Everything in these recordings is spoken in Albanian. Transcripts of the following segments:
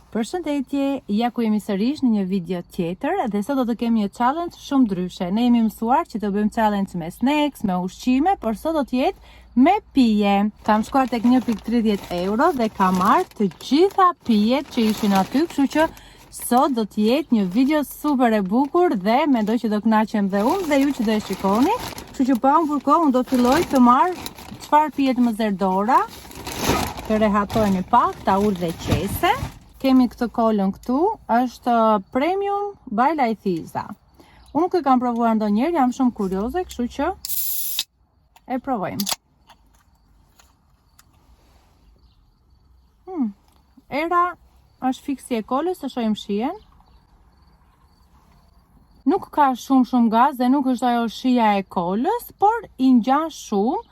Përshëndetje, ja ku jemi sërish në një video tjetër dhe sot do të kemi një challenge shumë ndryshe. Ne jemi mësuar që të bëjmë challenge me snacks, me ushqime, por sot do të jetë me pije. Kam shkuar tek 1.30 euro dhe kam marrë të gjitha pijet që ishin aty, kështu që sot do të jetë një video super e bukur dhe mendoj që do kënaqem dhe unë dhe ju që do e shikoni. Kështu që pa unë përkohë, unë do të filloj të marr çfarë pijet më zerdora. Të rehatojmë pak, ta ul dhe qese. Kemi këtë kolën këtu, është Premium by Lajthiza. Unë nuk e kam provuar ndonjëherë, jam shumë kurioze, kështu që e provojmë. Era është fiksi e kolës, të shohim shijen. Nuk ka shumë gaz dhe nuk është ajo shija e kolës, por i ngjan shumë.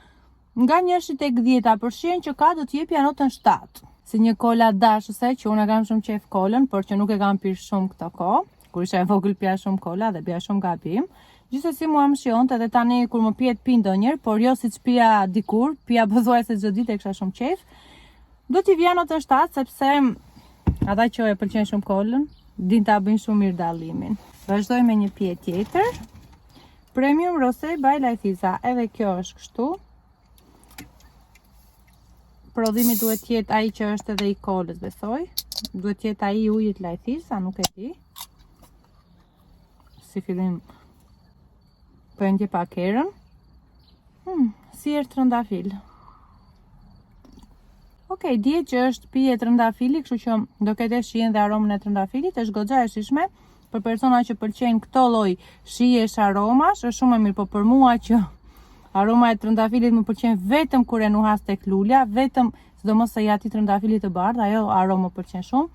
Nga 1 tek 10 për shijen që ka do të jepi notën 7. Si një kola dashëse që unë kam shumë qef kolën, por që nuk e kam pirë shumë këto kohë. Kur isha e vogël pija shumë kola dhe bija shumë gabim. Gjithsesi mua më shionte edhe tani kur më pihet pi ndonjëherë, por jo siç pija dikur, pija pothuajse çdo ditë e kisha shumë qef. Do t'i vija notën 7 sepse ata që e pëlqejnë shumë kolën, din ta bëjnë shumë mirë dallimin. Vazhdoj me një pije tjetër. Premium Rosé by Lajthiza. Edhe kjo është kështu. Prodhimi duhet të jetë ai që është edhe i kolës, besoj. Duhet të jetë ai i ujit Lajthiza, nuk e di. Si fillim po e ndjej pak erën. Si erë trëndafil. Okej, dihet që është pije trëndafili, kështu që do ketë shijen dhe aromën e trëndafilit, është goxha e shijshme. Për persona që pëlqejnë këto lloj shijesh aromash, është shumë e mirë, po për mua që aroma e trëndafilit më pëlqen vetëm kur e nuhas tek lulja, vetëm sidomos se ja ti trëndafilit të bardhë, ajo aromë më pëlqen shumë.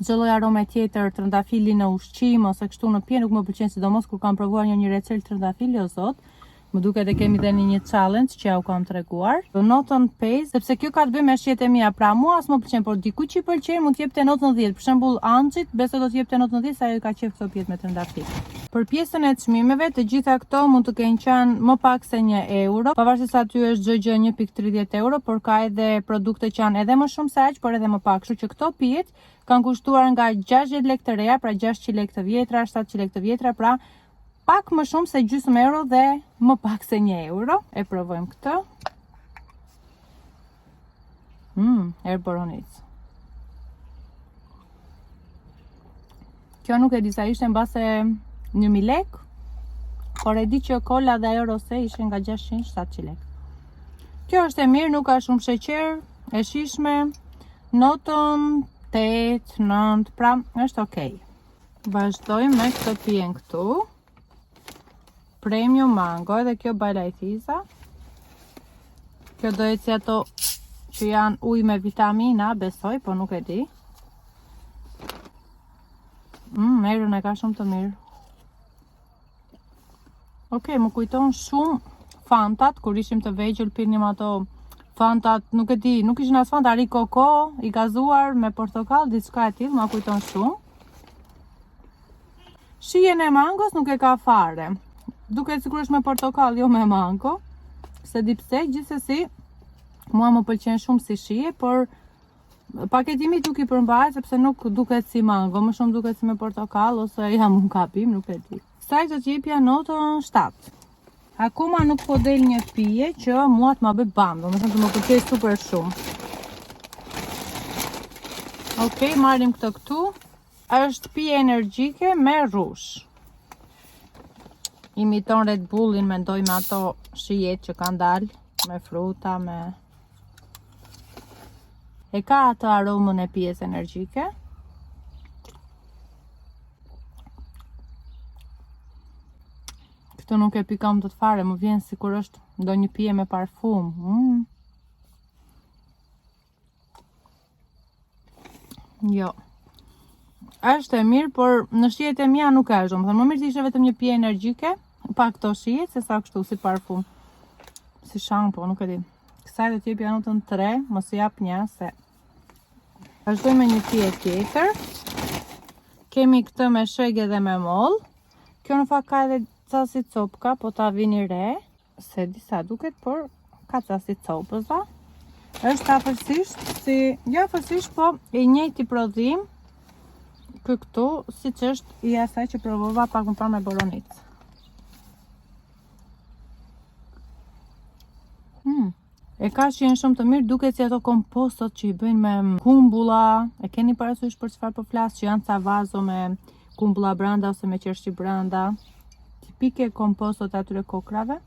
Çdo lloj arome tjetër, trëndafili në ushqim ose kështu në pije nuk më pëlqen, sidomos kur kam provuar një recel trëndafili o zot. Më duket e kemi dhe një challenge që ja u kam treguar. Notën 5, sepse kjo ka të bëjë me shijet e mia, pra mua as më pëlqen, por dikujt që i pëlqen mund të jepte notën 10. Për shembull, Anxhit besoj do të jepte notën 10 se ajo ka qef këto pijet me trëndafil. Për pjesën e çmimeve, të gjitha këto mund të kenë qenë më pak se 1 euro. Pavarësisht se aty është çdo gjë 1.30 euro, por ka edhe produkte që janë edhe më shumë se aq, por edhe më pak. Kështu që këto pijet kanë kushtuar nga 60 lekë të reja, pra 600 lekë të vjetra, 700 lekë të vjetra, pra pak më shumë se gjysmë euro dhe më pak se 1 euro. E provojmë këtë. Erboronic. Kjo nuk e di sa ishte mbase 1000 lek, por e di që kola dhe ajo rose ishin nga 600-700 lek. Kjo është e mirë, nuk ka shumë sheqer, e shijshme, notën 8-9, pra është okej. Vazhdojmë me këtë pijen këtu. Premium Mango, edhe kjo by Lajthiza. Kjo do jetë si ato që janë ujë me vitamina, besoj, po nuk e di. Erën e ka shumë të mirë. Okej, më kujton shumë Fantat, kur ishim të vegjël pinim ato Fantat, nuk e di, nuk ishin as Fanta, ari koko, i gazuar me portokall, diçka e tillë, më kujton shumë. Shijen e mangos nuk e ka fare. Duket sigurisht me portokall, jo me mango. Se di pse, gjithsesi, mua më pëlqen shumë si shije, por paketimi tuk i përmbajt sepse nuk duket si mango, më shumë duket si me portokall ose jam unë gabim, nuk e di. Saj do t'jepja notën 7. Akoma nuk po del një pije që mua të ma bëj bam, domethënë të më pëlqej super shumë. Okej, marrim këtë këtu. Është pije energjike me rrush. Imiton Red Bullin, mendoj me ato shijet që kanë dalë, me fruta, me... E ka atë aromën e pijes energjike. Këtë nuk e pikam të fare, më vjen sikur është ndonjë pije me parfum. Jo. Është e mirë, por në shijet e mia nuk është, domethënë më mirë të ishte vetëm një pije energjike, pa këto shijet, se sa kështu si parfum. Si shampo, nuk e di. Kësaj do t'jepja notën 3, mos i jap 1 se. Vazhdojmë me një pije tjetër. Kemi këtë me shege dhe me moll. Kjo në fakt ka edhe ca si copka, po ta vini re, se disa duket, por ka ca si copëza. Është afërsisht po i njëjti prodhim këtu, siç është i asaj që provova pak më parë me boronicë. E ka shien shumë të mirë, duket si ato kompostot që i bëjnë me kumbulla. E keni parasysh për çfarë po flas, që janë ca vazo me kumbulla brenda ose me qershi brenda. Tipike kompostot atyre kokrave.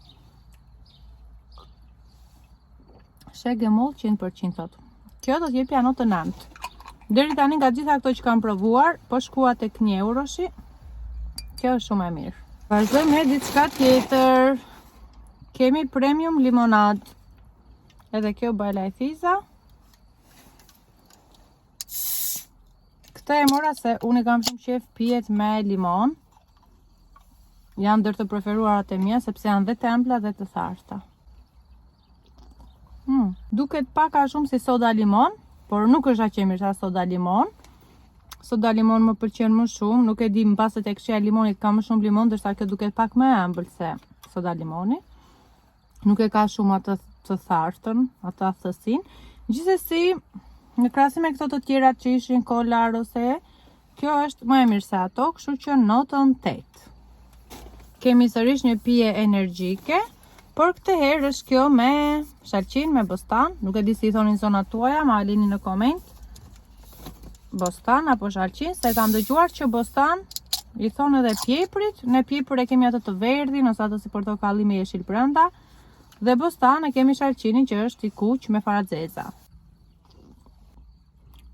Shege moll 100% thot. Kjo do t'jepja notë 9. Deri tani nga gjitha këto që kam provuar, po shkua tek 1 euroshi. Kjo është shumë e mirë. Vazhdojmë me diçka tjetër. Kemi premium limonad. Edhe kjo bajla e thiza. Këtë e mora se unë kam shumë qef pijet me limon. Janë ndër të preferuarat e mia sepse janë dhe të ëmbla dhe të tharta. Duket pak a shumë si soda limon, por nuk është aq e mirë sa soda limon. Soda limon më pëlqen më shumë, nuk e di, mbas se tek shija e limonit ka më shumë limon, ndërsa kjo duket pak më ëmbël se soda limoni. Nuk e ka shumë atë të thartën, atë aftësinë. Gjithsesi, në krahasim me këto të tjerat që ishin kolar ose, kjo është më e mirë se ato, kështu që notën 8. Kemi sërish një pije energjike, por këtë herë është kjo me shalqin, me bostan. Nuk e di si i thonin zonat tuaja, ma lini në koment. Bostan apo shalqin, se kam dëgjuar që bostan i thonë edhe pjeprit. Në pjepër e kemi atë të verdhin, ose atë si portokalli me jeshil brenda. Dhe bostan e kemi shalqinin që është i kuq me faradzeza.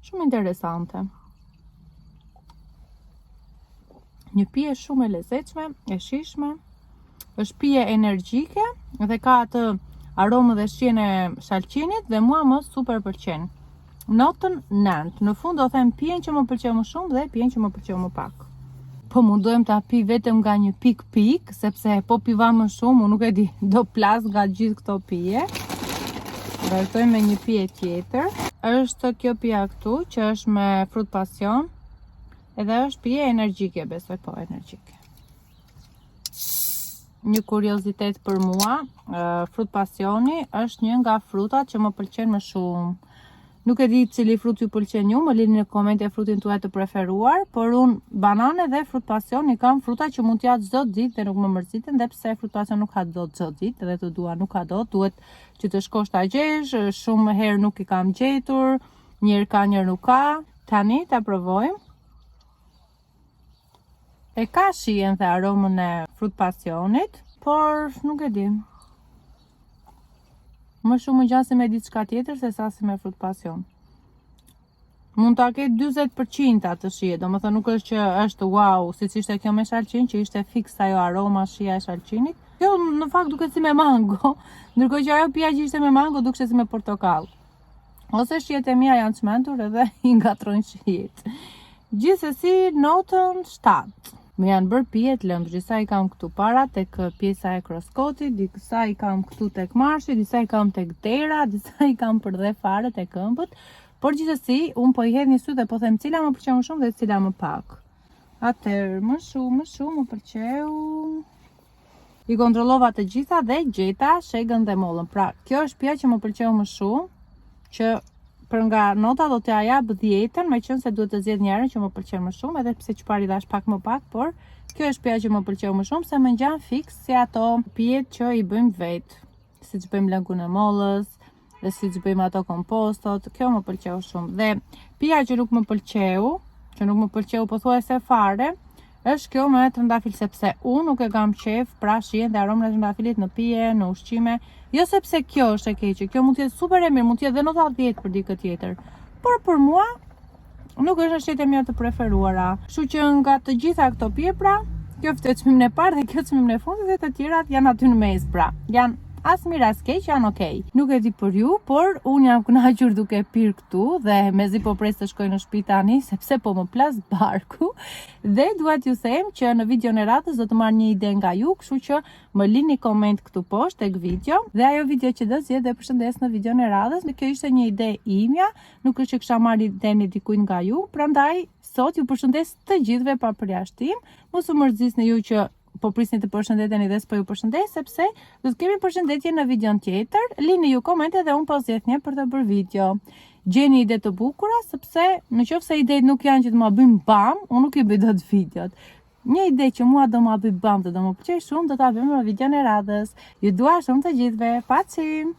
Shumë interesante. Një pije shumë e lezetshme, e shishme. Është pije energjike dhe ka atë aromë dhe shijen e shalqinit dhe mua më super pëlqen. Notën 9. Në fund do them pijen që më pëlqeu më shumë dhe pijen që më pëlqeu më pak. Po mundohem ta pi vetëm nga një pik, sepse po piva më shumë, unë nuk e di, do plas nga gjithë këto pije. Vazhdojmë me një pije tjetër. Është kjo pija këtu, që është me frut pasion. Edhe është pije energjike, besoj po energjike. Një kuriozitet për mua, frut pasioni është një nga frutat që më pëlqen më shumë. Nuk e di cili frut ju pëlqen ju, më lini në komente frutin tuaj të preferuar, por unë banane dhe frut pasion i kam fruta që mund t'ja çdo ditë dhe nuk më mërziten, dhe pse frut pasion nuk ka dot çdo ditë, dhe të dua nuk ka dot, duhet që të shkosh ta gjesh, shumë herë nuk i kam gjetur, njërë ka njërë nuk ka. Tani ta provojmë. E ka shijen dhe aromën e frut pasionit, por nuk e di. Më shumë më gjasi me diçka tjetër se sa si me frut pasion. Mund ta ketë 40% atë shije, do më thë nuk është që është wow, si që ishte kjo me shalqin, që ishte fix ajo aroma shija e shalqinit. Kjo në fakt duket si me mango, ndërkohë që ajo pija që ishte me mango duket si me portokall. Ose shijet e mia janë çmendur edhe i ngatrojnë shijet. Gjithsesi notën 7. Më janë bërë pijet lëndë, disa i kam këtu para tek pjesa e kroskotit, disa i kam këtu tek marshi, disa i kam tek dera, disa i kam për dhe fare tek këmbët, por gjithsesi, unë po i hedh një sy dhe po them cila më pëlqeu më shumë dhe cila më pak. Atëherë, më shumë më pëlqeu. I kontrollova të gjitha dhe gjeta shegën dhe mollën. Pra, kjo është pija që më pëlqeu më shumë, që për nga nota do t'ja jap 10, meqense se duhet të zgjedh njërin që më pëlqen më shumë, edhe pse çfarë i dash pak më pak, por kjo është pija që më pëlqeu më shumë, se më ngjan fiks si ato pijet që i bëjmë vetë, siç bëjmë lëngun e mollës, dhe siç bëjmë ato kompostot. Kjo më pëlqeu shumë. Dhe pija që nuk më pëlqeu pothuajse fare, është kjo me trëndafil, sepse unë nuk e kam qef pra shijen dhe aromën e trëndafilit në pije, në ushqime. Jo sepse kjo është e keqe, kjo mund të jetë super e mirë, mund të jetë dhe nota 10 për dikë tjetër. Por për mua nuk është shijet e mia të preferuara. Kështu që nga të gjitha këto pije pra, kjo ftet çmimin e parë dhe kjo çmimin e fundit dhe të tjerat janë aty në mes pra. Janë as mirë as keq, janë okay. Nuk e di për ju, por unë jam kënaqur duke pirë këtu dhe mezi po pres të shkoj në shtëpi tani sepse po më plas barku. Dhe dua t'ju them që në videon e radhës do të marr një ide nga ju, kështu që më lini koment këtu poshtë tek video dhe ajo video që do zgjedh dhe përshëndes në videon e radhës. Kjo ishte një ide imja, nuk është që kisha marrë idenë dikujt nga ju, prandaj sot ju përshëndes të gjithëve pa përjashtim. Mos u mërzisni ju që po prisni të përshëndeteni dhe s'po ju përshëndes, sepse do të kemi përshëndetje në videon tjetër. Lini ju komente dhe unë po zgjedh një për të bërë video. Gjeni ide të bukura, sepse në qoftë se idetë nuk janë që të ma bëjmë bam, unë nuk i bëj dot videot. Një ide që mua do ma bëj bam, do më pëlqej shumë, do ta bëjmë në videon e radhës. Ju dua shumë të gjithëve. Pacim!